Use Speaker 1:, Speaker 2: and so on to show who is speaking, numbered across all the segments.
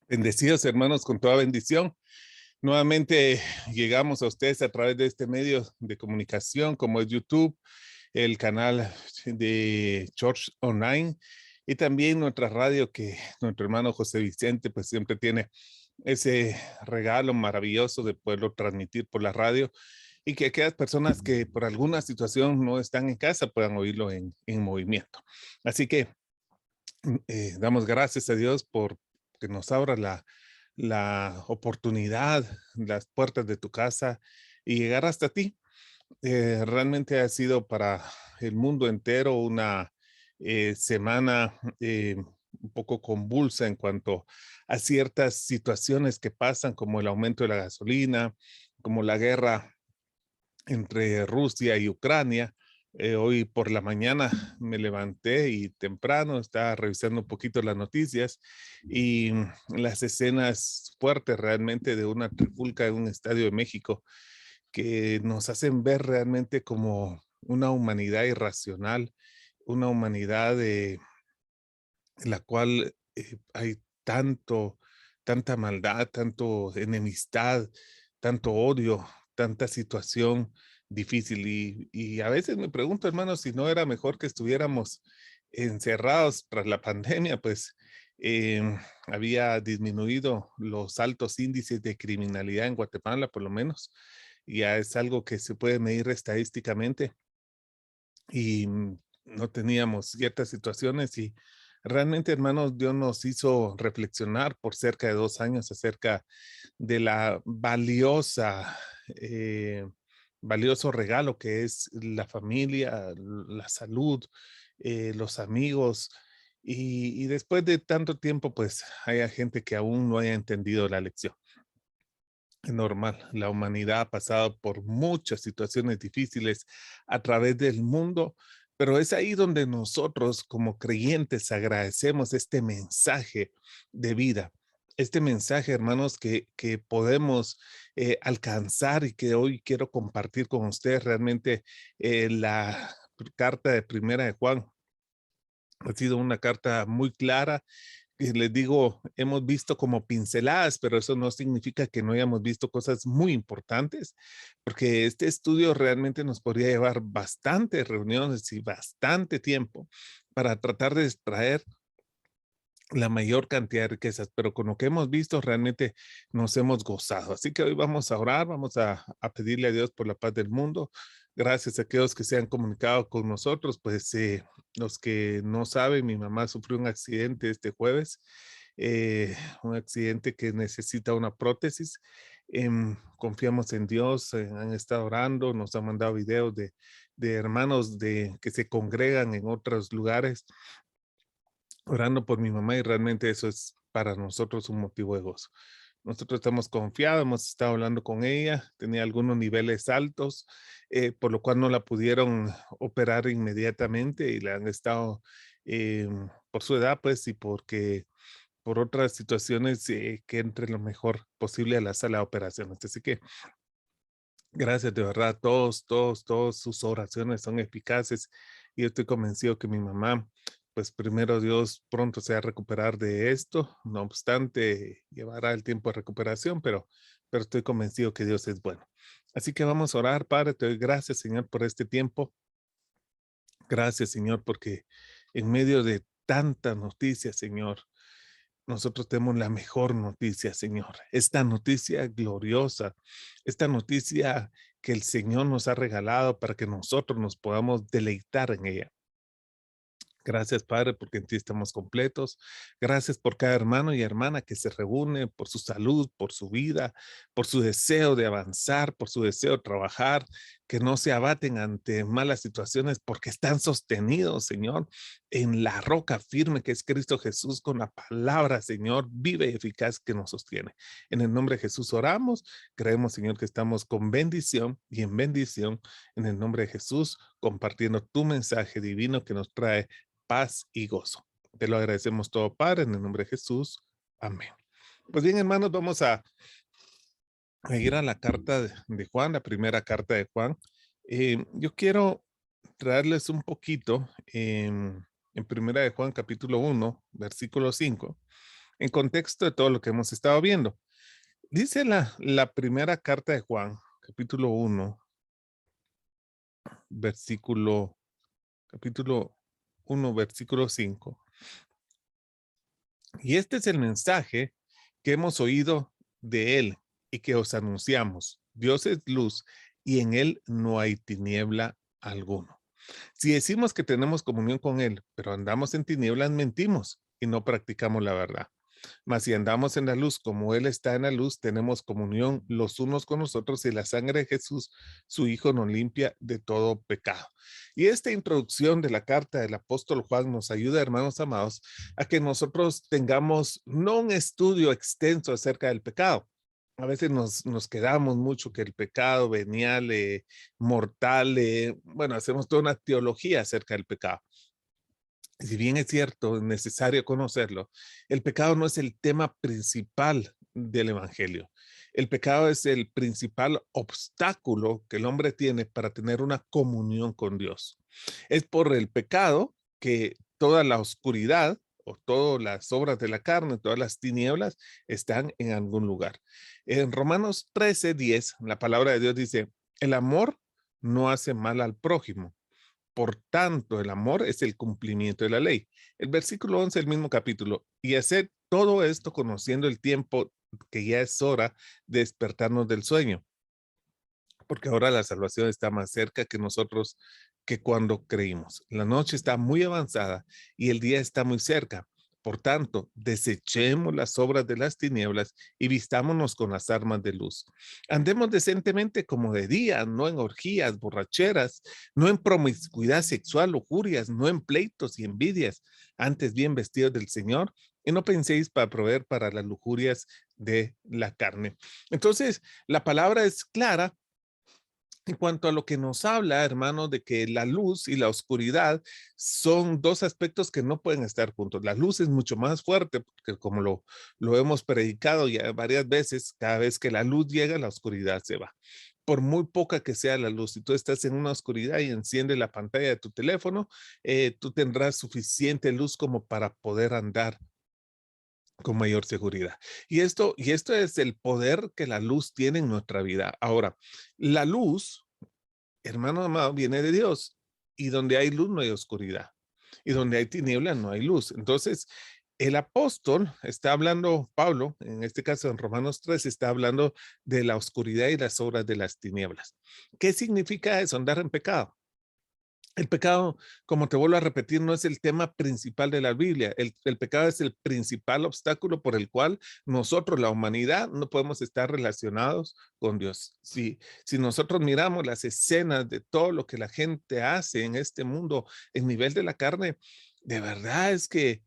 Speaker 1: Bendecidos hermanos con toda bendición. Nuevamente llegamos a ustedes a través de este medio de comunicación como es YouTube, el canal de Church Online y también nuestra radio que nuestro hermano José Vicente pues siempre tiene ese regalo maravilloso de poderlo transmitir por la radio y que aquellas personas que por alguna situación no están en casa puedan oírlo en movimiento. Así que damos gracias a Dios por que nos abra la oportunidad, las puertas de tu casa y llegar hasta ti. Realmente ha sido para el mundo entero una semana un poco convulsa en cuanto a ciertas situaciones que pasan, como el aumento de la gasolina, como la guerra entre Rusia y Ucrania. Hoy por la mañana me levanté y temprano estaba revisando un poquito las noticias y las escenas fuertes realmente de una trifulca en un estadio de México que nos hacen ver realmente como una humanidad irracional, una humanidad en la cual hay tanta maldad, tanto enemistad, tanto odio, tanta situación difícil. Y a veces me pregunto, hermano, si no era mejor que estuviéramos encerrados tras la pandemia, pues había disminuido los altos índices de criminalidad en Guatemala, por lo menos. Ya es algo que se puede medir estadísticamente y no teníamos ciertas situaciones y realmente, hermanos, Dios nos hizo reflexionar por cerca de 2 años acerca de la valioso regalo que es la familia, la salud, los amigos. Y después de tanto tiempo, pues hay gente que aún no haya entendido la lección. Es normal, la humanidad ha pasado por muchas situaciones difíciles a través del mundo, pero es ahí donde nosotros como creyentes agradecemos este mensaje de vida, este mensaje, hermanos, que podemos alcanzar y que hoy quiero compartir con ustedes realmente la carta de Primera de Juan. Ha sido una carta muy clara y les digo, hemos visto como pinceladas, pero eso no significa que no hayamos visto cosas muy importantes, porque este estudio realmente nos podría llevar bastantes reuniones y bastante tiempo para tratar de extraer la mayor cantidad de riquezas, pero con lo que hemos visto realmente nos hemos gozado. Así que hoy vamos a orar, vamos a pedirle a Dios por la paz del mundo. Gracias a aquellos que se han comunicado con nosotros, pues los que no saben, mi mamá sufrió un accidente este jueves, un accidente que necesita una prótesis. Confiamos en Dios, han estado orando, nos han mandado videos de hermanos que se congregan en otros lugares orando por mi mamá y realmente eso es para nosotros un motivo de gozo. Nosotros estamos confiados, hemos estado hablando con ella, tenía algunos niveles altos, por lo cual no la pudieron operar inmediatamente y la han estado, por su edad, pues, y porque por otras situaciones, que entre lo mejor posible a la sala de operaciones. Así que gracias de verdad, todos sus oraciones son eficaces y yo estoy convencido que mi mamá, pues primero Dios pronto se va a recuperar de esto, no obstante llevará el tiempo de recuperación, pero estoy convencido que Dios es bueno. Así que vamos a orar, Padre, te doy gracias, Señor, por este tiempo. Gracias, Señor, porque en medio de tanta noticia, Señor, nosotros tenemos la mejor noticia, Señor. Esta noticia gloriosa, esta noticia que el Señor nos ha regalado para que nosotros nos podamos deleitar en ella. Gracias, Padre, porque en ti estamos completos. Gracias por cada hermano y hermana que se reúne, por su salud, por su vida, por su deseo de avanzar, por su deseo de trabajar, que no se abaten ante malas situaciones porque están sostenidos, Señor, en la roca firme que es Cristo Jesús, con la palabra, Señor, viva y eficaz que nos sostiene. En el nombre de Jesús oramos. Creemos, Señor, que estamos con bendición y en bendición en el nombre de Jesús, compartiendo tu mensaje divino que nos trae paz y gozo. Te lo agradecemos todo, Padre, en el nombre de Jesús. Amén. Pues bien, hermanos, vamos a ir a la carta de Juan, la primera carta de Juan. Yo quiero traerles un poquito en primera de Juan, capítulo 1, versículo 5, en contexto de todo lo que hemos estado viendo. Dice la primera carta de Juan, capítulo 1, capítulo 1, versículo 5. Y este es el mensaje que hemos oído de él y que os anunciamos. Dios es luz y en él no hay tiniebla alguno. Si decimos que tenemos comunión con él, pero andamos en tinieblas, mentimos y no practicamos la verdad. Mas si andamos en la luz como él está en la luz, tenemos comunión los unos con los otros y la sangre de Jesús, su Hijo, nos limpia de todo pecado. Y esta introducción de la carta del apóstol Juan nos ayuda, hermanos amados, a que nosotros tengamos no un estudio extenso acerca del pecado. A veces nos quedamos mucho que el pecado venial, mortal, bueno, hacemos toda una teología acerca del pecado. Si bien es cierto, es necesario conocerlo, el pecado no es el tema principal del evangelio. El pecado es el principal obstáculo que el hombre tiene para tener una comunión con Dios. Es por el pecado que toda la oscuridad o todas las obras de la carne, todas las tinieblas están en algún lugar. En Romanos 13:10, la palabra de Dios dice, el amor no hace mal al prójimo. Por tanto, el amor es el cumplimiento de la ley. El versículo 11 del mismo capítulo. Y hacer todo esto conociendo el tiempo que ya es hora de despertarnos del sueño. Porque ahora la salvación está más cerca que nosotros que cuando creímos. La noche está muy avanzada y el día está muy cerca. Por tanto, desechemos las obras de las tinieblas y vistámonos con las armas de luz. Andemos decentemente como de día, no en orgías, borracheras, no en promiscuidad sexual, lujurias, no en pleitos y envidias, antes bien vestidos del Señor y no penséis para proveer para las lujurias de la carne. Entonces, la palabra es clara en cuanto a lo que nos habla, hermano, de que la luz y la oscuridad son dos aspectos que no pueden estar juntos. La luz es mucho más fuerte, porque como lo hemos predicado ya varias veces, cada vez que la luz llega, la oscuridad se va. Por muy poca que sea la luz, si tú estás en una oscuridad y enciende la pantalla de tu teléfono, tú tendrás suficiente luz como para poder andar con mayor seguridad. Y esto es el poder que la luz tiene en nuestra vida. Ahora, la luz, hermano amado, viene de Dios. Y donde hay luz no hay oscuridad. Y donde hay tiniebla no hay luz. Entonces, el apóstol está hablando, Pablo, en este caso en Romanos 3, está hablando de la oscuridad y las obras de las tinieblas. ¿Qué significa eso? Andar en pecado. El pecado, como te vuelvo a repetir, no es el tema principal de la Biblia. El pecado es el principal obstáculo por el cual nosotros, la humanidad, no podemos estar relacionados con Dios. Si nosotros miramos las escenas de todo lo que la gente hace en este mundo, en nivel de la carne, de verdad es que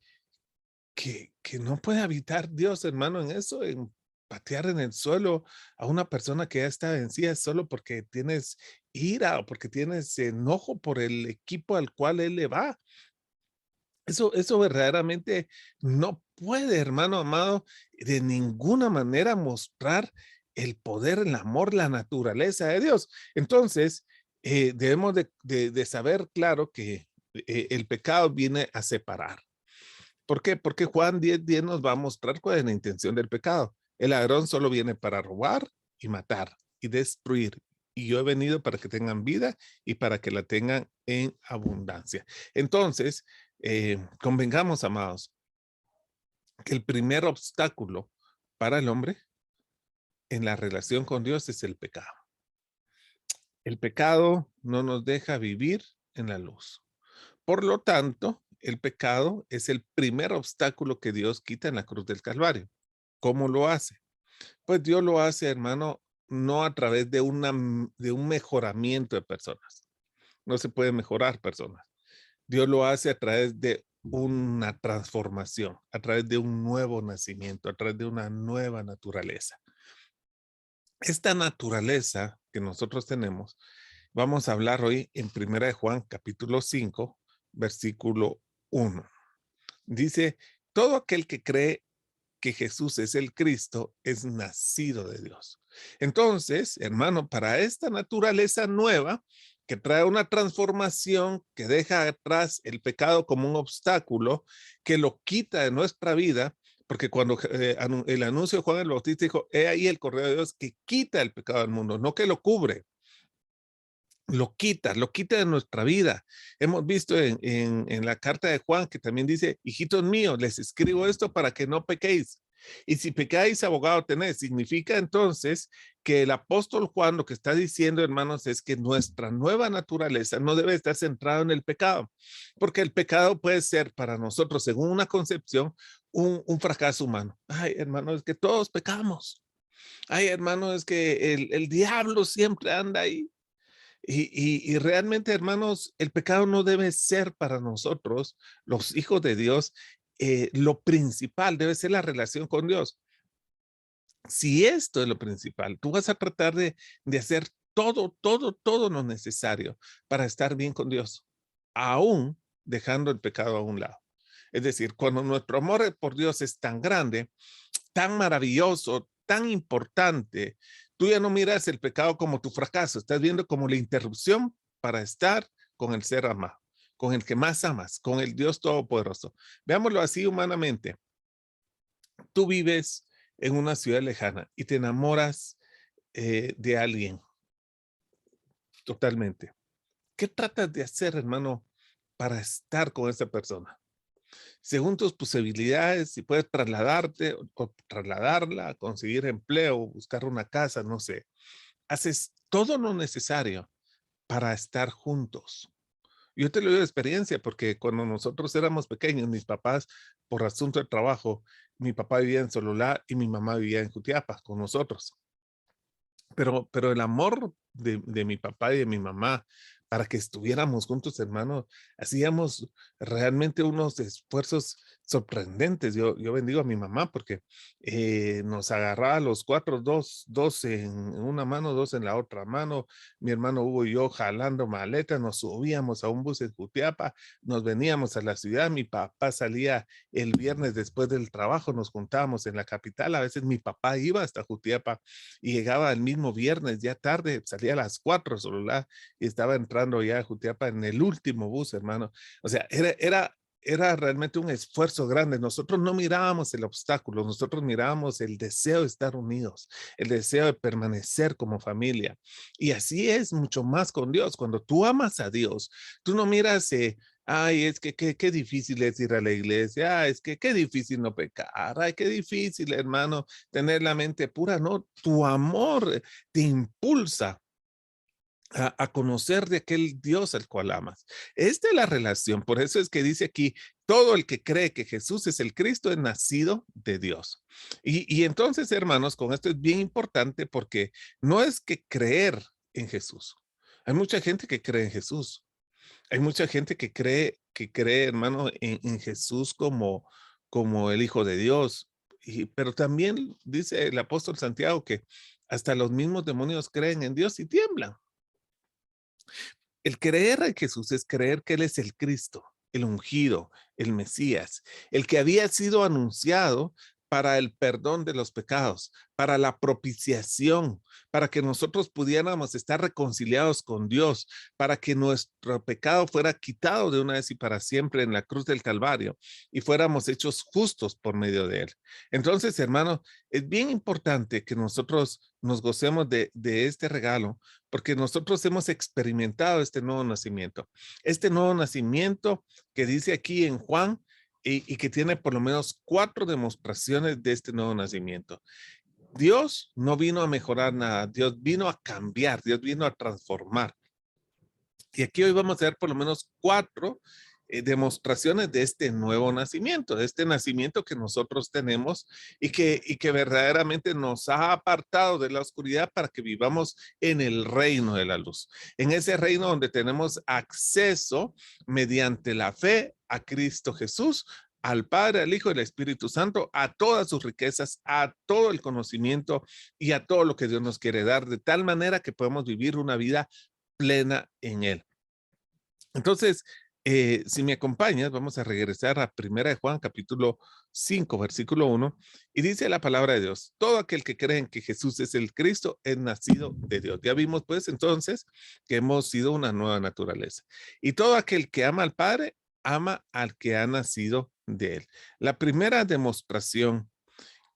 Speaker 1: no puede habitar Dios, hermano, en eso, en patear en el suelo a una persona que ya está vencida solo porque tienes ira o porque tienes enojo por el equipo al cual él le va. Eso verdaderamente no puede, hermano amado, de ninguna manera mostrar el poder, el amor, la naturaleza de Dios. Entonces, debemos de saber claro que el pecado viene a separar. ¿Por qué? Porque Juan 10:10 nos va a mostrar cuál es la intención del pecado. El ladrón solo viene para robar y matar y destruir. Y yo he venido para que tengan vida y para que la tengan en abundancia. Entonces, convengamos, amados, que el primer obstáculo para el hombre en la relación con Dios es el pecado. El pecado no nos deja vivir en la luz. Por lo tanto, el pecado es el primer obstáculo que Dios quita en la cruz del Calvario. ¿Cómo lo hace? Pues Dios lo hace, hermano, no a través de un mejoramiento de personas. No se puede mejorar personas. Dios lo hace a través de una transformación, a través de un nuevo nacimiento, a través de una nueva naturaleza. Esta naturaleza que nosotros tenemos, vamos a hablar hoy en Primera de Juan, capítulo 5, versículo 1. Dice, todo aquel que cree que Jesús es el Cristo es nacido de Dios. Entonces, hermano, para esta naturaleza nueva que trae una transformación, que deja atrás el pecado como un obstáculo, que lo quita de nuestra vida, Porque cuando el anuncio de Juan el Bautista dijo, he ahí el Cordero de Dios que quita el pecado del mundo, no que lo cubre, lo quita de nuestra vida. Hemos visto en la carta de Juan que también dice, hijitos míos, les escribo esto para que no pequéis. Y si pecáis, abogado tenéis. Significa entonces que el apóstol Juan lo que está diciendo, hermanos, es que nuestra nueva naturaleza no debe estar centrada en el pecado, porque el pecado puede ser para nosotros, según una concepción, un fracaso humano. Ay, hermanos, es que todos pecamos. Ay, hermano, es que el diablo siempre anda ahí. Y realmente, hermanos, el pecado no debe ser para nosotros, los hijos de Dios, lo principal debe ser la relación con Dios. Si esto es lo principal, tú vas a tratar de hacer todo lo necesario para estar bien con Dios, aún dejando el pecado a un lado. Es decir, cuando nuestro amor por Dios es tan grande, tan maravilloso, tan importante, tú ya no miras el pecado como tu fracaso, estás viendo como la interrupción para estar con el ser amado, con el que más amas, con el Dios Todopoderoso. Veámoslo así humanamente. Tú vives en una ciudad lejana y te enamoras de alguien totalmente. ¿Qué tratas de hacer, hermano, para estar con esa persona? Según tus posibilidades, si puedes trasladarte o trasladarla, conseguir empleo, buscar una casa, no sé. Haces todo lo necesario para estar juntos. Yo te lo digo de experiencia porque cuando nosotros éramos pequeños, mis papás, por asunto de trabajo, mi papá vivía en Sololá y mi mamá vivía en Jutiapa con nosotros. Pero el amor de mi papá y de mi mamá para que estuviéramos juntos, hermano, hacíamos realmente unos esfuerzos sorprendentes. Yo bendigo a mi mamá porque nos agarraba los cuatro, dos en una mano, dos en la otra mano. Mi hermano Hugo y yo jalando maletas, nos subíamos a un bus en Jutiapa, nos veníamos a la ciudad. Mi papá salía el viernes después del trabajo, nos juntábamos en la capital. A veces mi papá iba hasta Jutiapa y llegaba el mismo viernes, ya tarde, salía a las 4 celular y estaba entrando ya a Jutiapa en el último bus, hermano. O sea, era realmente un esfuerzo grande. Nosotros no mirábamos el obstáculo, nosotros mirábamos el deseo de estar unidos, el deseo de permanecer como familia. Y así es mucho más con Dios. Cuando tú amas a Dios, tú no miras, ay, es que qué difícil es ir a la iglesia, es que qué difícil no pecar, ay, qué difícil, hermano, tener la mente pura, no, tu amor te impulsa a conocer de aquel Dios al cual amas. Esta es la relación, por eso es que dice aquí, todo el que cree que Jesús es el Cristo es nacido de Dios. Y entonces, hermanos, con esto es bien importante porque no es que creer en Jesús. Hay mucha gente que cree en Jesús. Hay mucha gente que cree, hermano, en Jesús como el Hijo de Dios. Pero también dice el apóstol Santiago que hasta los mismos demonios creen en Dios y tiemblan. El creer en Jesús es creer que Él es el Cristo, el ungido, el Mesías, el que había sido anunciado para el perdón de los pecados, para la propiciación, para que nosotros pudiéramos estar reconciliados con Dios, para que nuestro pecado fuera quitado de una vez y para siempre en la cruz del Calvario y fuéramos hechos justos por medio de Él. Entonces, hermano, es bien importante que nosotros nos gocemos de este regalo porque nosotros hemos experimentado este nuevo nacimiento que dice aquí en Juan y que tiene por lo menos 4 demostraciones de este nuevo nacimiento. Dios no vino a mejorar nada, Dios vino a cambiar, Dios vino a transformar. Y aquí hoy vamos a ver por lo menos 4 demostraciones de este nuevo nacimiento, de este nacimiento que nosotros tenemos y que verdaderamente nos ha apartado de la oscuridad para que vivamos en el reino de la luz, en ese reino donde tenemos acceso mediante la fe a Cristo Jesús, al Padre, al Hijo y al Espíritu Santo, a todas sus riquezas, a todo el conocimiento y a todo lo que Dios nos quiere dar, de tal manera que podemos vivir una vida plena en Él. Entonces, si me acompañas, vamos a regresar a Primera de Juan, capítulo 5, versículo 1, y dice la palabra de Dios, todo aquel que cree en que Jesús es el Cristo es nacido de Dios. Ya vimos pues entonces que hemos sido una nueva naturaleza. Y todo aquel que ama al Padre, ama al que ha nacido de Él. La primera demostración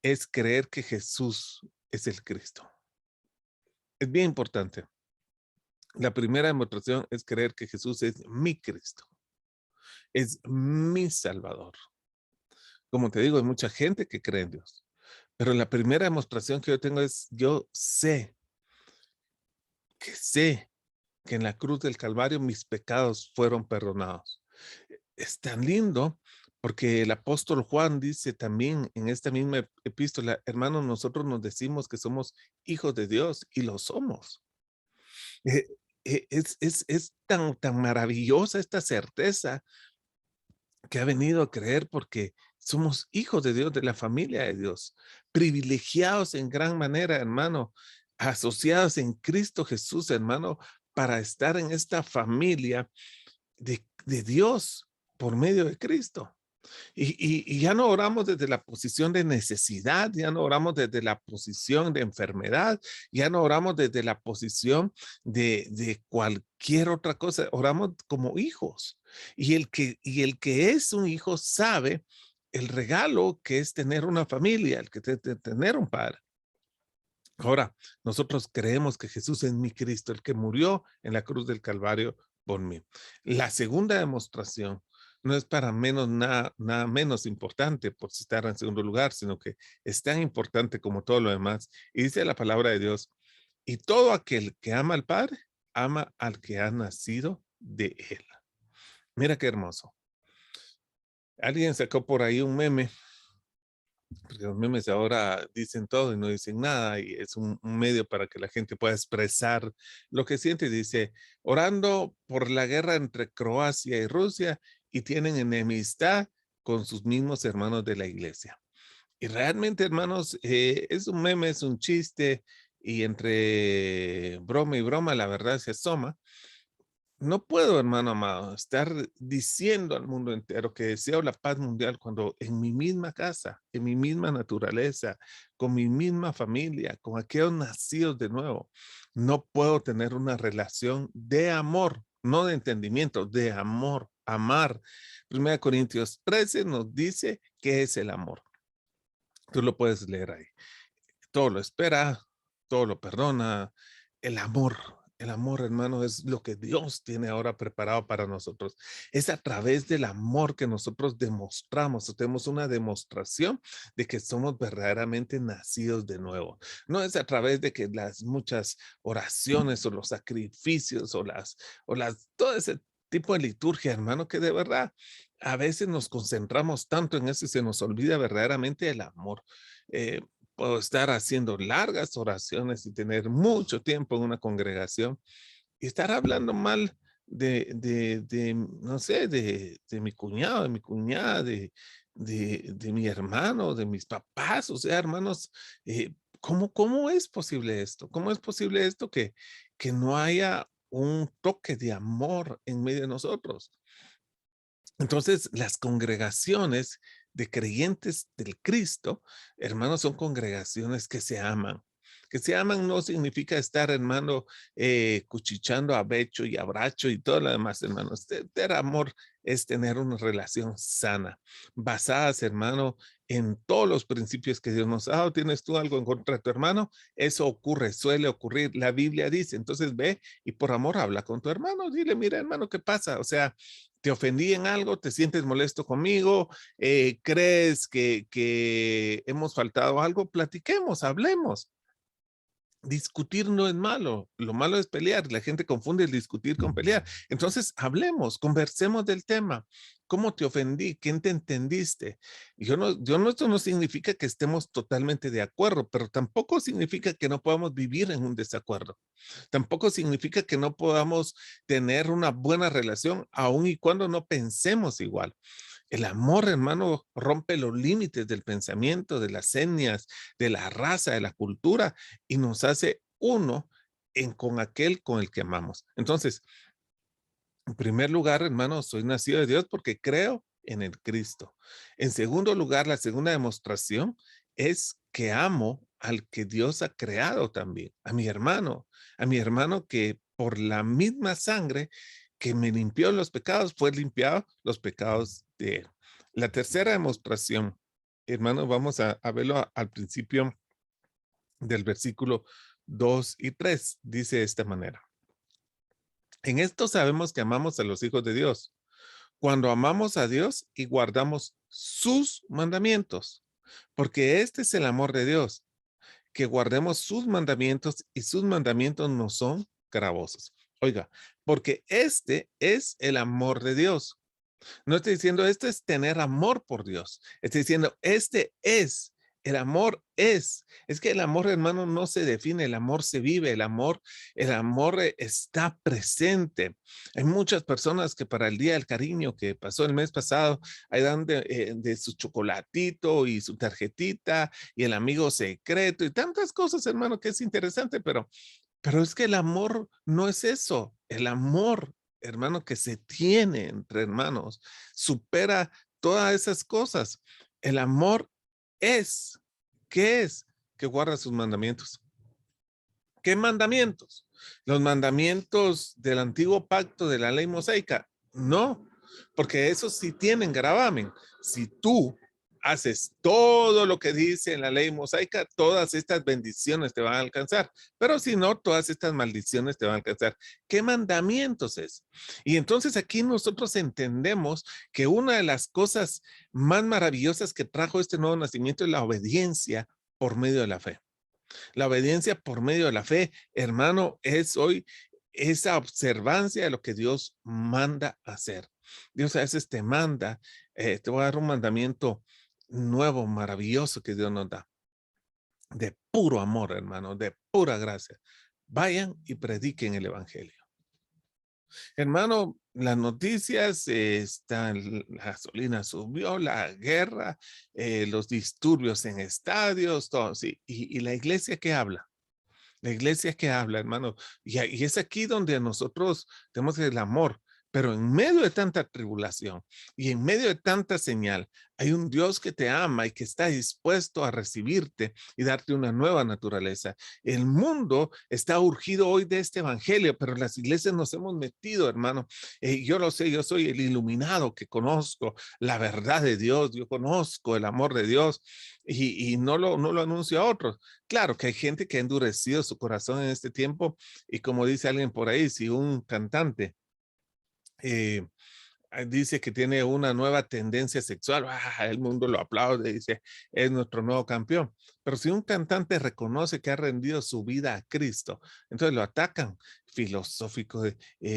Speaker 1: es creer que Jesús es el Cristo. Es bien importante. La primera demostración es creer que Jesús es mi Cristo, es mi Salvador. Como te digo, hay mucha gente que cree en Dios, pero la primera demostración que yo tengo es, yo sé que en la cruz del Calvario mis pecados fueron perdonados. Es tan lindo porque el apóstol Juan dice también en esta misma epístola, hermanos, nosotros nos decimos que somos hijos de Dios y lo somos. Eh, es tan maravillosa esta certeza que ha venido a creer porque somos hijos de Dios, de la familia de Dios, privilegiados en gran manera, hermano, asociados en Cristo Jesús, hermano, para estar en esta familia de Dios por medio de Cristo. Y ya no oramos desde la posición de necesidad, ya no oramos desde la posición de enfermedad, ya no oramos desde la posición de cualquier otra cosa, oramos como hijos. Y el que es un hijo sabe el regalo que es tener una familia, el que tener un padre. Ahora, nosotros creemos que Jesús es mi Cristo, el que murió en la cruz del Calvario por mí. La segunda demostración no es para menos nada menos importante por estar en segundo lugar, sino que es tan importante como todo lo demás. Y dice la palabra de Dios, y todo aquel que ama al Padre, ama al que ha nacido de él. Mira qué hermoso. Alguien sacó por ahí un meme porque los memes ahora dicen todo y no dicen nada y es un medio para que la gente pueda expresar lo que siente. Dice, orando por la guerra entre Croacia y Rusia y tienen enemistad con sus mismos hermanos de la iglesia. Y realmente, hermanos, es un meme, es un chiste y entre broma y broma la verdad se asoma. No puedo, hermano amado, estar diciendo al mundo entero que deseo la paz mundial cuando en mi misma casa, en mi misma naturaleza, con mi misma familia, con aquellos nacidos de nuevo, no puedo tener una relación de amor, no de entendimiento, de amor, amar. 1 Corintios 13 nos dice qué es el amor. Tú lo puedes leer ahí. Todo lo espera, todo lo perdona. El amor, hermano, es lo que Dios tiene ahora preparado para nosotros. Es a través del amor que nosotros demostramos, tenemos una demostración de que somos verdaderamente nacidos de nuevo. No es a través de que las muchas oraciones o los sacrificios todo ese tipo de liturgia, hermano, que de verdad a veces nos concentramos tanto en eso y se nos olvida verdaderamente el amor. Eh, Puedo estar haciendo largas oraciones y tener mucho tiempo en una congregación y estar hablando mal no sé, de mi cuñado, de mi cuñada, de mi hermano, de mis papás. O sea, hermanos, ¿cómo es posible esto? ¿Cómo es posible esto que no haya un toque de amor en medio de nosotros? Entonces, las congregaciones de creyentes del Cristo, hermanos, son congregaciones que se aman. Que se aman no significa estar, hermano, cuchichando a becho y abracho y todo lo demás, hermanos. Tener amor es tener una relación sana, basadas, hermano, en todos los principios que Dios nos ha dado. ¿Tienes tú algo en contra de tu hermano? Eso ocurre, suele ocurrir. La Biblia dice, entonces ve y por amor habla con tu hermano. Dile, mira, hermano, ¿qué pasa? O sea, te ofendí en algo, te sientes molesto conmigo, crees que hemos faltado algo, platiquemos, hablemos. Discutir no es malo, lo malo es pelear. La gente confunde el discutir con pelear. Entonces, hablemos, conversemos del tema. ¿Cómo te ofendí? ¿Quién te entendiste? Esto no significa que estemos totalmente de acuerdo, pero tampoco significa que no podamos vivir en un desacuerdo. Tampoco significa que no podamos tener una buena relación, aun y cuando no pensemos igual. El amor, hermano, rompe los límites del pensamiento, de las etnias, de la raza, de la cultura y nos hace uno con aquel con el que amamos. Entonces, en primer lugar, hermano, soy nacido de Dios porque creo en el Cristo. En segundo lugar, la segunda demostración es que amo al que Dios ha creado también, a mi hermano que por la misma sangre que me limpió los pecados, fue limpiado los pecados de él. La tercera demostración, hermanos, vamos a verlo al principio del versículo 2 y 3. Dice de esta manera. En esto sabemos que amamos a los hijos de Dios, cuando amamos a Dios y guardamos sus mandamientos, porque este es el amor de Dios, que guardemos sus mandamientos y sus mandamientos no son gravosos. Oiga, porque este es el amor de Dios. No estoy diciendo esto es tener amor por Dios. Estoy diciendo este es. El amor es. Es que el amor, hermano, no se define, el amor se vive, el amor está presente. Hay muchas personas que para el Día del Cariño que pasó el mes pasado, ahí dan de su chocolatito y su tarjetita y el amigo secreto y tantas cosas, hermano, que es interesante, pero es que el amor no es eso. El amor, hermano, que se tiene entre hermanos, supera todas esas cosas. El amor es, ¿qué es? Que guarda sus mandamientos. ¿Qué mandamientos? Los mandamientos del antiguo pacto de la ley mosaica. No, porque esos sí tienen gravamen. Si tú haces todo lo que dice en la ley mosaica, todas estas bendiciones te van a alcanzar. Pero si no, todas estas maldiciones te van a alcanzar. ¿Qué mandamientos es? Y entonces aquí nosotros entendemos que una de las cosas más maravillosas que trajo este nuevo nacimiento es la obediencia por medio de la fe. La obediencia por medio de la fe, hermano, es hoy esa observancia de lo que Dios manda hacer. Dios a veces te manda, te voy a dar un mandamiento nuevo, maravilloso que Dios nos da, de puro amor, hermano, de pura gracia. Vayan y prediquen el evangelio. Hermano, las noticias están, la gasolina subió, la guerra, los disturbios en estadios, todo, sí. Y la iglesia que habla. La iglesia que habla, hermano, y es aquí donde nosotros tenemos el amor, pero en medio de tanta tribulación y en medio de tanta señal, hay un Dios que te ama y que está dispuesto a recibirte y darte una nueva naturaleza. El mundo está urgido hoy de este evangelio, pero las iglesias nos hemos metido, hermano. Yo lo sé, yo soy el iluminado que conozco la verdad de Dios, yo conozco el amor de Dios y no lo anuncio a otros. Claro que hay gente que ha endurecido su corazón en este tiempo y como dice alguien por ahí, si un cantante eh, dice que tiene una nueva tendencia sexual, el mundo lo aplaude, dice, es nuestro nuevo campeón. Pero si un cantante reconoce que ha rendido su vida a Cristo, entonces lo atacan, filosófico,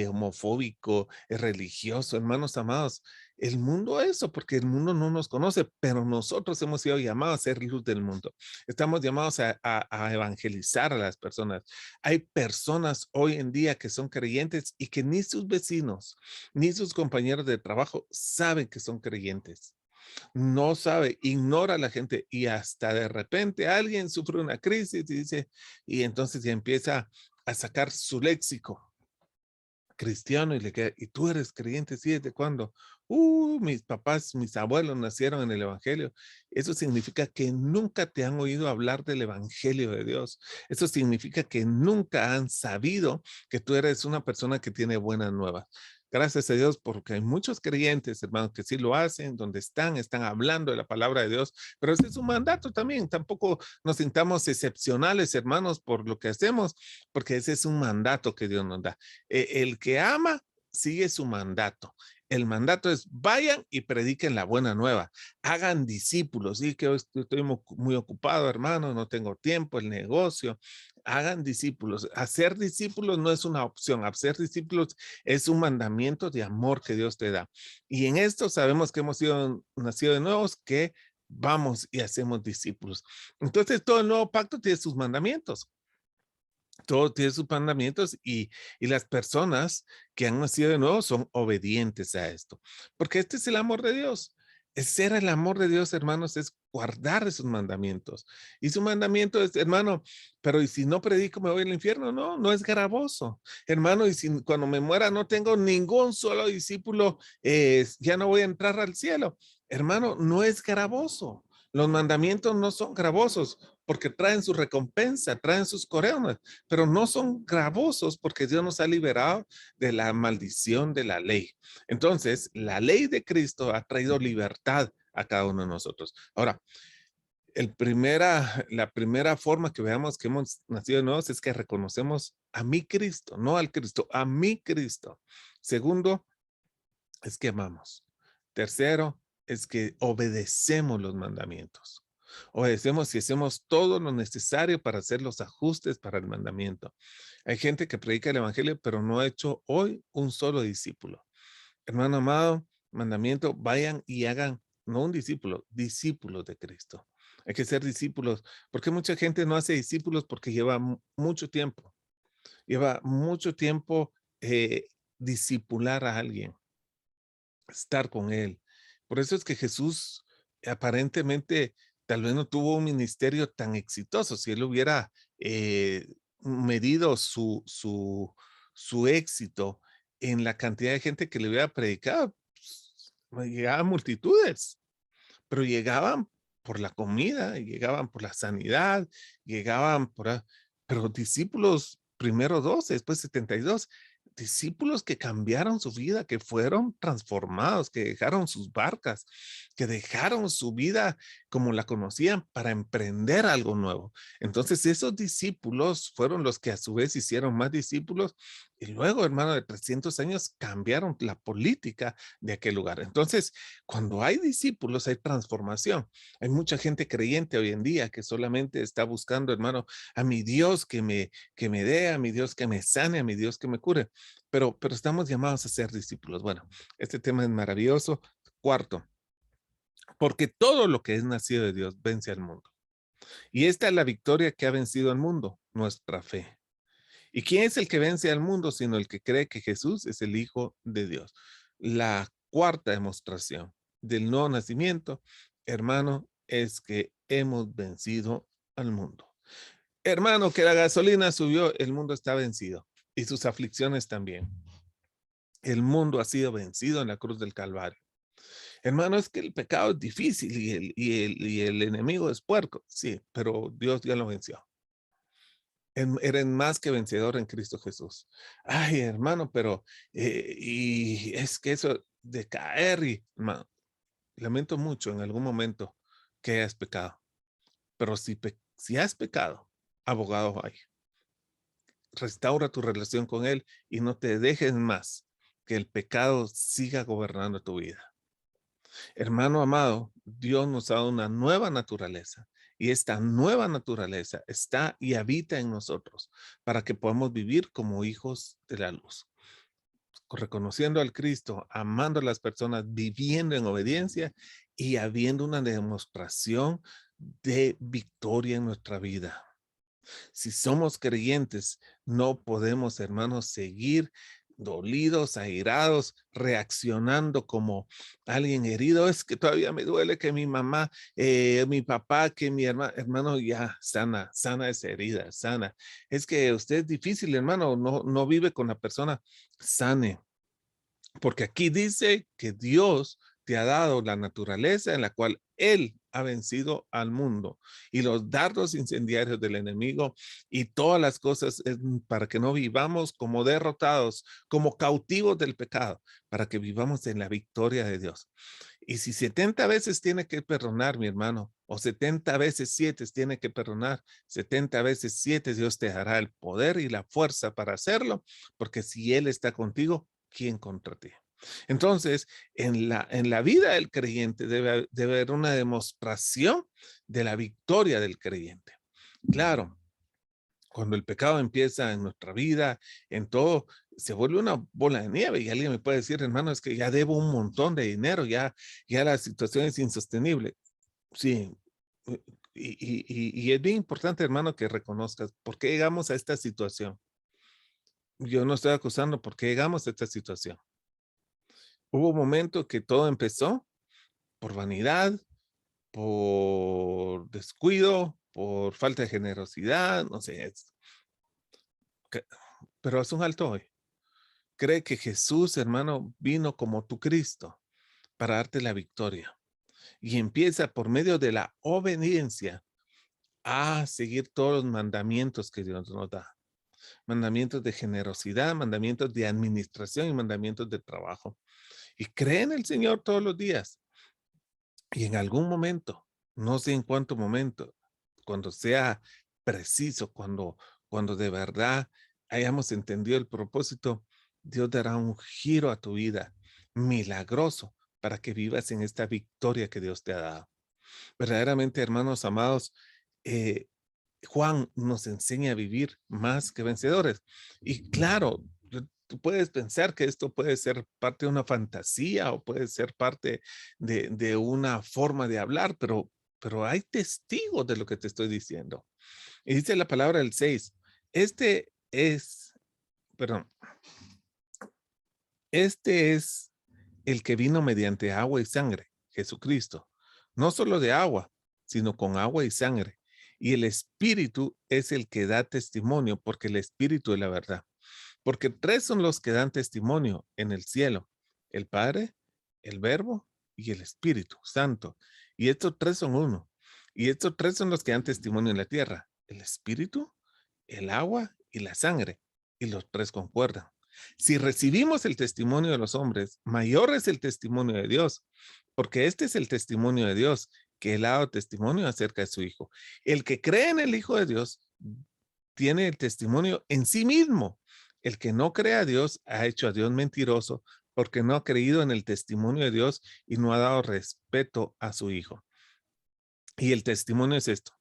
Speaker 1: homofóbico, religioso, hermanos amados. El mundo eso, porque el mundo no nos conoce, pero nosotros hemos sido llamados a ser luz del mundo. Estamos llamados a evangelizar a las personas. Hay personas hoy en día que son creyentes y que ni sus vecinos, ni sus compañeros de trabajo saben que son creyentes. No sabe, ignora a la gente y hasta de repente alguien sufre una crisis y dice, y entonces ya empieza a sacar su léxico cristiano y le queda, ¿y tú eres creyente? ¿Sí? ¿Desde cuándo? Mis papás, mis abuelos nacieron en el evangelio. Eso significa que nunca te han oído hablar del evangelio de Dios. Eso significa que nunca han sabido que tú eres una persona que tiene buenas nuevas. Gracias a Dios porque hay muchos creyentes, hermanos, que sí lo hacen, donde están hablando de la palabra de Dios, pero ese es un mandato también. Tampoco nos sintamos excepcionales, hermanos, por lo que hacemos, porque ese es un mandato que Dios nos da. El que ama sigue su mandato. El mandato es vayan y prediquen la buena nueva, hagan discípulos. Sí, que hoy estoy muy ocupado, hermano, no tengo tiempo, el negocio. Hagan discípulos. Hacer discípulos no es una opción. Hacer discípulos es un mandamiento de amor que Dios te da. Y en esto sabemos que hemos sido nacidos de nuevos, que vamos y hacemos discípulos. Entonces todo el nuevo pacto tiene sus mandamientos. Todo tiene sus mandamientos y las personas que han nacido de nuevo son obedientes a esto. Porque este es el amor de Dios. Es ser el amor de Dios, hermanos, es guardar sus mandamientos. Y su mandamiento es, hermano, pero ¿y si no predico me voy al infierno? No, no es gravoso. Hermano, y si cuando me muera no tengo ningún solo discípulo, ya no voy a entrar al cielo. Hermano, no es gravoso. Los mandamientos no son gravosos porque traen su recompensa, traen sus coronas, pero no son gravosos porque Dios nos ha liberado de la maldición de la ley. Entonces, la ley de Cristo ha traído libertad a cada uno de nosotros. Ahora, la primera forma que veamos que hemos nacido de nuevos es que reconocemos a mi Cristo, no al Cristo, a mi Cristo. Segundo, es que amamos. Tercero, es que obedecemos los mandamientos. Obedecemos y hacemos todo lo necesario para hacer los ajustes para el mandamiento. Hay gente que predica el evangelio, pero no ha hecho hoy un solo discípulo. Hermano amado, mandamiento, vayan y hagan, no un discípulo, discípulos de Cristo. Hay que ser discípulos, porque mucha gente no hace discípulos porque lleva lleva mucho tiempo discipular a alguien, estar con él. Por eso es que Jesús aparentemente tal vez no tuvo un ministerio tan exitoso. Si él hubiera medido su éxito en la cantidad de gente que le hubiera predicado, pues, llegaban multitudes, pero llegaban por la comida, llegaban por la sanidad, llegaban pero discípulos, primero 12, después 72, discípulos que cambiaron su vida, que fueron transformados, que dejaron sus barcas, que dejaron su vida como la conocían para emprender algo nuevo. Entonces esos discípulos fueron los que a su vez hicieron más discípulos y luego, hermano, de 300 años cambiaron la política de aquel lugar. Entonces, cuando hay discípulos, hay transformación. Hay mucha gente creyente hoy en día que solamente está buscando, hermano, a mi Dios que me dé, a mi Dios que me sane, a mi Dios que me cure. Pero estamos llamados a ser discípulos. Bueno, este tema es maravilloso. Cuarto, porque todo lo que es nacido de Dios vence al mundo. Y esta es la victoria que ha vencido al mundo, nuestra fe. ¿Y quién es el que vence al mundo sino el que cree que Jesús es el Hijo de Dios? La cuarta demostración del nuevo nacimiento, hermano, es que hemos vencido al mundo. Hermano, que la gasolina subió, el mundo está vencido y sus aflicciones también. El mundo ha sido vencido en la cruz del Calvario. Hermano, es que el pecado es difícil y el enemigo es puerco. Sí, pero Dios ya lo venció. Eres más que vencedor en Cristo Jesús. Ay, hermano, pero y es que eso de caer hermano, lamento mucho en algún momento que hayas pecado, pero si has pecado, abogado hay. Restaura tu relación con Él y no te dejes más que el pecado siga gobernando tu vida. Hermano amado, Dios nos ha dado una nueva naturaleza y esta nueva naturaleza está y habita en nosotros para que podamos vivir como hijos de la luz, reconociendo al Cristo, amando a las personas, viviendo en obediencia y habiendo una demostración de victoria en nuestra vida. Si somos creyentes, no podemos, hermanos, seguir dolidos, airados, reaccionando como alguien herido. Es que todavía me duele que mi mamá, mi papá, que mi hermano ya sana esa herida, sana. Es que usted es difícil, hermano, no vive con la persona, sane. Porque aquí dice que Dios te ha dado la naturaleza en la cual Él ha vencido al mundo y los dardos incendiarios del enemigo y todas las cosas para que no vivamos como derrotados, como cautivos del pecado, para que vivamos en la victoria de Dios. Y si 70 veces tiene que perdonar, mi hermano, o 70 veces 7 tiene que perdonar, 70 veces 7 Dios te dará el poder y la fuerza para hacerlo, porque si Él está contigo, ¿quién contra ti? Entonces, en la vida del creyente debe haber una demostración de la victoria del creyente. Claro, cuando el pecado empieza en nuestra vida, en todo, se vuelve una bola de nieve y alguien me puede decir, hermano, es que ya debo un montón de dinero, ya la situación es insostenible. Sí, y es bien importante, hermano, que reconozcas por qué llegamos a esta situación. Yo no estoy acusando por qué llegamos a esta situación. Hubo un momento que todo empezó por vanidad, por descuido, por falta de generosidad, no sé. Pero haz un alto hoy. Cree que Jesús, hermano, vino como tu Cristo para darte la victoria. y empieza por medio de la obediencia a seguir todos los mandamientos que Dios nos da. Mandamientos de generosidad, mandamientos de administración y mandamientos de trabajo. Y cree en el Señor todos los días. Y en algún momento, no sé en cuánto momento, cuando sea preciso, cuando de verdad hayamos entendido el propósito, Dios dará un giro a tu vida milagroso para que vivas en esta victoria que Dios te ha dado. Verdaderamente, hermanos amados, eh, Juan nos enseña a vivir más que vencedores. Y claro, tú puedes pensar que esto puede ser parte de una fantasía o puede ser parte de una forma de hablar, pero hay testigos de lo que te estoy diciendo. Y dice la palabra del 6, este es, perdón, este es el que vino mediante agua y sangre, Jesucristo. No solo de agua, sino con agua y sangre. Y el Espíritu es el que da testimonio, porque el Espíritu es la verdad. Porque tres son los que dan testimonio en el cielo: el Padre, el Verbo y el Espíritu Santo. Y estos tres son uno. Y estos tres son los que dan testimonio en la tierra: el Espíritu, el agua y la sangre. Y los tres concuerdan. Si recibimos el testimonio de los hombres, mayor es el testimonio de Dios, porque este es el testimonio de Dios, que él ha dado testimonio acerca de su Hijo. El que cree en el Hijo de Dios tiene el testimonio en sí mismo. El que no cree a Dios ha hecho a Dios mentiroso, porque no ha creído en el testimonio de Dios y no ha dado respeto a su Hijo. Y el testimonio es esto: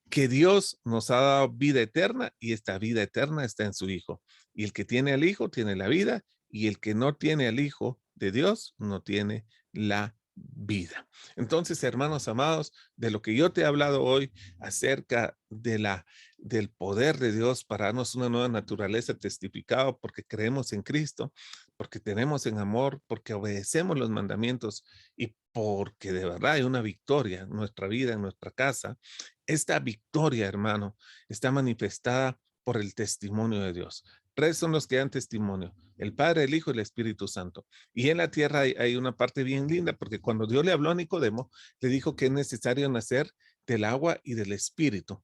Speaker 1: que Dios nos ha dado vida eterna y esta vida eterna está en su Hijo. Y el que tiene al Hijo tiene la vida, y el que no tiene al Hijo de Dios no tiene la vida. Entonces, hermanos amados, de lo que yo te he hablado hoy acerca del poder de Dios para darnos una nueva naturaleza testificado porque creemos en Cristo, porque tenemos en amor, porque obedecemos los mandamientos y porque de verdad hay una victoria en nuestra vida, en nuestra casa. Esta victoria, hermano, está manifestada por el testimonio de Dios. Tres son los que dan testimonio: el Padre, el Hijo y el Espíritu Santo. Y en la tierra hay una parte bien linda, porque cuando Dios le habló a Nicodemo, le dijo que es necesario nacer del agua y del Espíritu.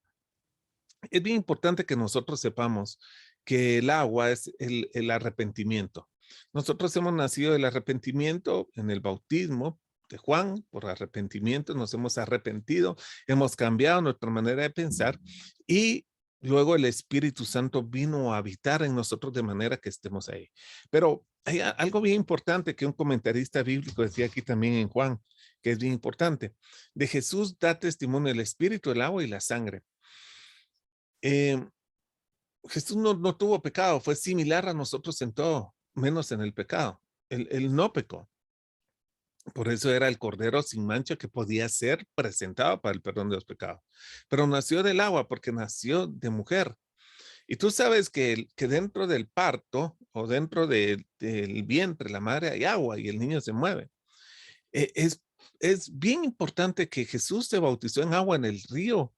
Speaker 1: Es bien importante que nosotros sepamos que el agua es el arrepentimiento. Nosotros hemos nacido del arrepentimiento en el bautismo de Juan. Por arrepentimiento nos hemos arrepentido, hemos cambiado nuestra manera de pensar y luego el Espíritu Santo vino a habitar en nosotros de manera que estemos ahí. Pero hay algo bien importante que un comentarista bíblico decía aquí también en Juan, que es bien importante. De Jesús da testimonio el Espíritu, el agua y la sangre. Eh, Jesús no tuvo pecado, fue similar a nosotros en todo, menos en el pecado. Él no pecó. Por eso era el cordero sin mancha que podía ser presentado para el perdón de los pecados. Pero nació del agua porque nació de mujer. Y tú sabes que dentro del parto o dentro del vientre, la madre, hay agua y el niño se mueve. Eh, es, es bien importante que Jesús se bautizó en agua en el río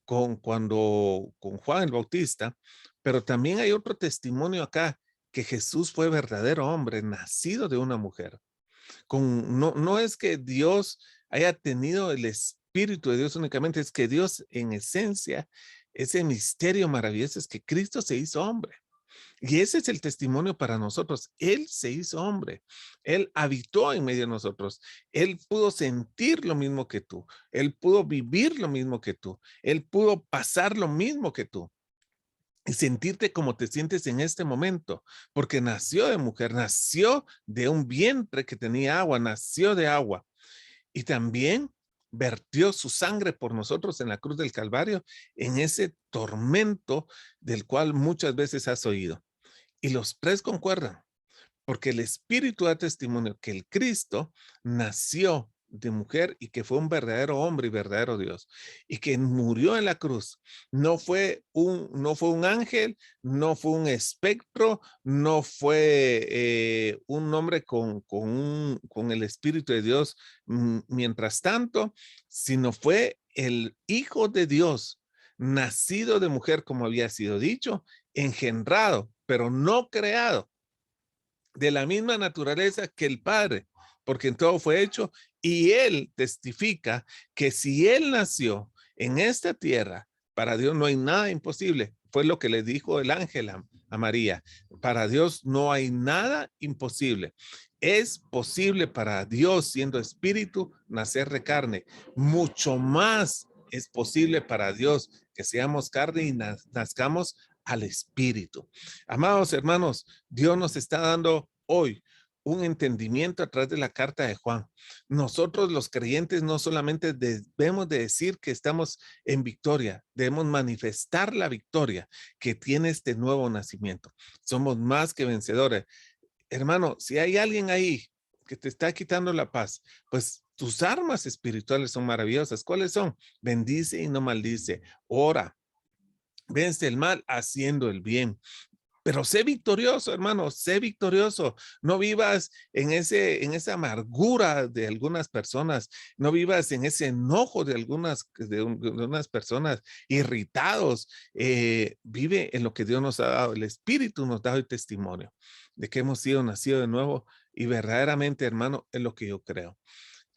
Speaker 1: con Juan el Bautista, pero también hay otro testimonio acá, que Jesús fue verdadero hombre, nacido de una mujer. No es que Dios haya tenido el Espíritu de Dios únicamente, es que Dios en esencia, ese misterio maravilloso es que Cristo se hizo hombre. Y ese es el testimonio para nosotros. Él se hizo hombre. Él habitó en medio de nosotros. Él pudo sentir lo mismo que tú. Él pudo vivir lo mismo que tú. Él pudo pasar lo mismo que tú. Y sentirte como te sientes en este momento, porque nació de mujer, nació de un vientre que tenía agua, nació de agua. Y también vertió su sangre por nosotros en la cruz del Calvario, en ese tormento del cual muchas veces has oído. Y los tres concuerdan, porque el Espíritu da testimonio que el Cristo nació de mujer y que fue un verdadero hombre y verdadero Dios, y que murió en la cruz. No fue un ángel, no fue un espectro, no fue un hombre con el Espíritu de Dios mientras tanto, sino fue el Hijo de Dios, nacido de mujer, como había sido dicho, engendrado, pero no creado, de la misma naturaleza que el Padre. porque en todo fue hecho, y él testifica que si él nació en esta tierra, para Dios no hay nada imposible. Fue lo que le dijo el ángel a María. Para Dios no hay nada imposible. Es posible para Dios, siendo espíritu, nacer de carne. Mucho más es posible para Dios que seamos carne y nazcamos al espíritu. Amados hermanos, Dios nos está dando hoy un entendimiento a través de la carta de Juan. Nosotros los creyentes no solamente debemos de decir que estamos en victoria, debemos manifestar la victoria que tiene este nuevo nacimiento. Somos más que vencedores. Hermano, si hay alguien ahí que te está quitando la paz, pues tus armas espirituales son maravillosas. ¿Cuáles son? Bendice y no maldice. Ora, vence el mal haciendo el bien. Pero sé victorioso, hermano, sé victorioso. No vivas en esa amargura de algunas personas, no vivas en ese enojo de unas personas irritados. Vive en lo que Dios nos ha dado. El Espíritu nos da el testimonio de que hemos sido nacidos de nuevo y verdaderamente, hermano, es lo que yo creo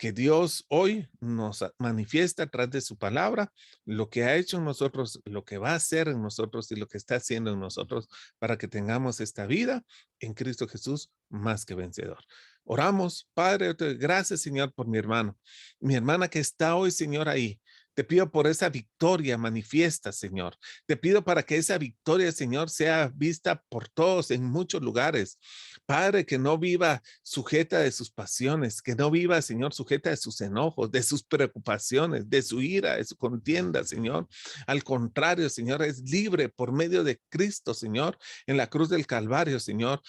Speaker 1: que Dios hoy nos manifiesta a través de su palabra lo que ha hecho en nosotros, lo que va a hacer en nosotros y lo que está haciendo en nosotros para que tengamos esta vida en Cristo Jesús más que vencedor. Oramos, Padre, gracias Señor por mi hermana que está hoy, Señor, ahí. Te pido por esa victoria manifiesta, Señor. Te pido para que esa victoria, Señor, sea vista por todos en muchos lugares. Padre, que no viva sujeta de sus pasiones, que no viva, Señor, sujeta de sus enojos, de sus preocupaciones, de su ira, de su contienda, Señor. Al contrario, Señor, es libre por medio de Cristo, Señor, en la cruz del Calvario, Señor.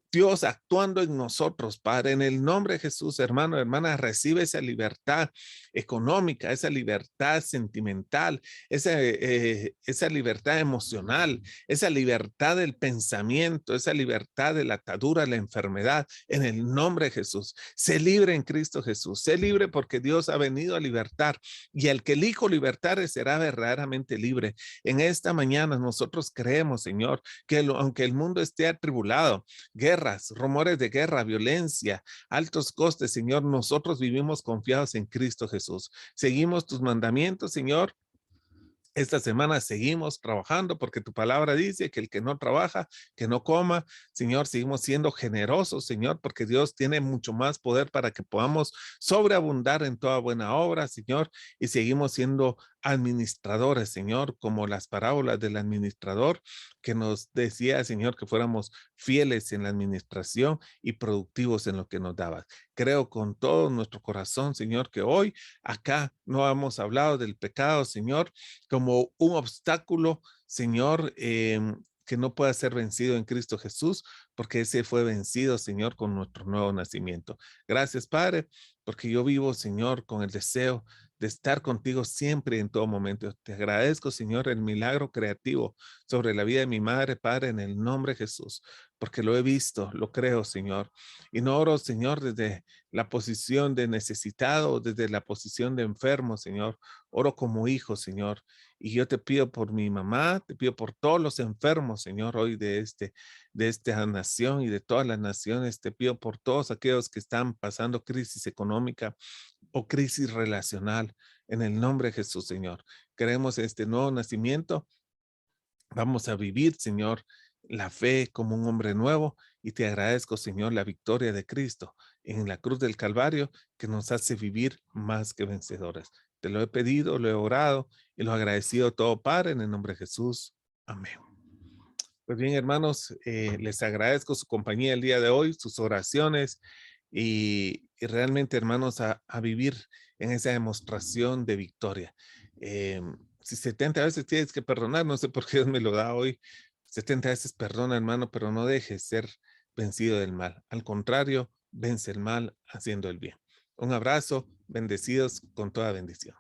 Speaker 1: Dios actuando en nosotros, Padre, en el nombre de Jesús, hermano, hermana, recibe esa libertad económica, esa libertad sentimental, esa libertad emocional, esa libertad del pensamiento, esa libertad de la atadura, la enfermedad, en el nombre de Jesús. Sé libre en Cristo Jesús, sé libre porque Dios ha venido a libertar y el que el Hijo libertare será verdaderamente libre. En esta mañana nosotros creemos, Señor, que aunque el mundo esté atribulado, guerras, rumores de guerra, violencia, altos costes, Señor, nosotros vivimos confiados en Cristo Jesús. Seguimos tus mandamientos, Señor. Esta semana seguimos trabajando porque tu palabra dice que el que no trabaja, que no coma. Señor, seguimos siendo generosos, Señor, porque Dios tiene mucho más poder para que podamos sobreabundar en toda buena obra, Señor, y seguimos siendo administradores, Señor, como las parábolas del administrador que nos decía, Señor, que fuéramos fieles en la administración y productivos en lo que nos dabas. Creo con todo nuestro corazón, Señor, que hoy acá no hemos hablado del pecado, Señor, como un obstáculo, Señor, que no pueda ser vencido en Cristo Jesús, porque ese fue vencido, Señor, con nuestro nuevo nacimiento. Gracias, Padre, porque yo vivo, Señor, con el deseo de estar contigo siempre y en todo momento. Te agradezco, Señor, el milagro creativo sobre la vida de mi madre, Padre, en el nombre de Jesús, porque lo he visto, lo creo, Señor. Y no oro, Señor, desde la posición de necesitado, desde la posición de enfermo, Señor. Oro como hijo, Señor. Y yo te pido por mi mamá, te pido por todos los enfermos, Señor, hoy de esta nación y de todas las naciones. Te pido por todos aquellos que están pasando crisis económica o crisis relacional. En el nombre de Jesús, Señor. Queremos este nuevo nacimiento. Vamos a vivir, Señor, la fe como un hombre nuevo y te agradezco, Señor, la victoria de Cristo en la cruz del Calvario que nos hace vivir más que vencedores. Te lo he pedido, lo he orado y lo he agradecido todo, Padre, en el nombre de Jesús. Amén. Pues bien, hermanos, les agradezco su compañía el día de hoy, sus oraciones y realmente, hermanos, a vivir en esa demostración de victoria. Si 70 veces tienes que perdonar, no sé por qué Dios me lo da hoy. 70 veces perdona, hermano, pero no dejes ser vencido del mal. Al contrario, vence el mal haciendo el bien. Un abrazo, bendecidos con toda bendición.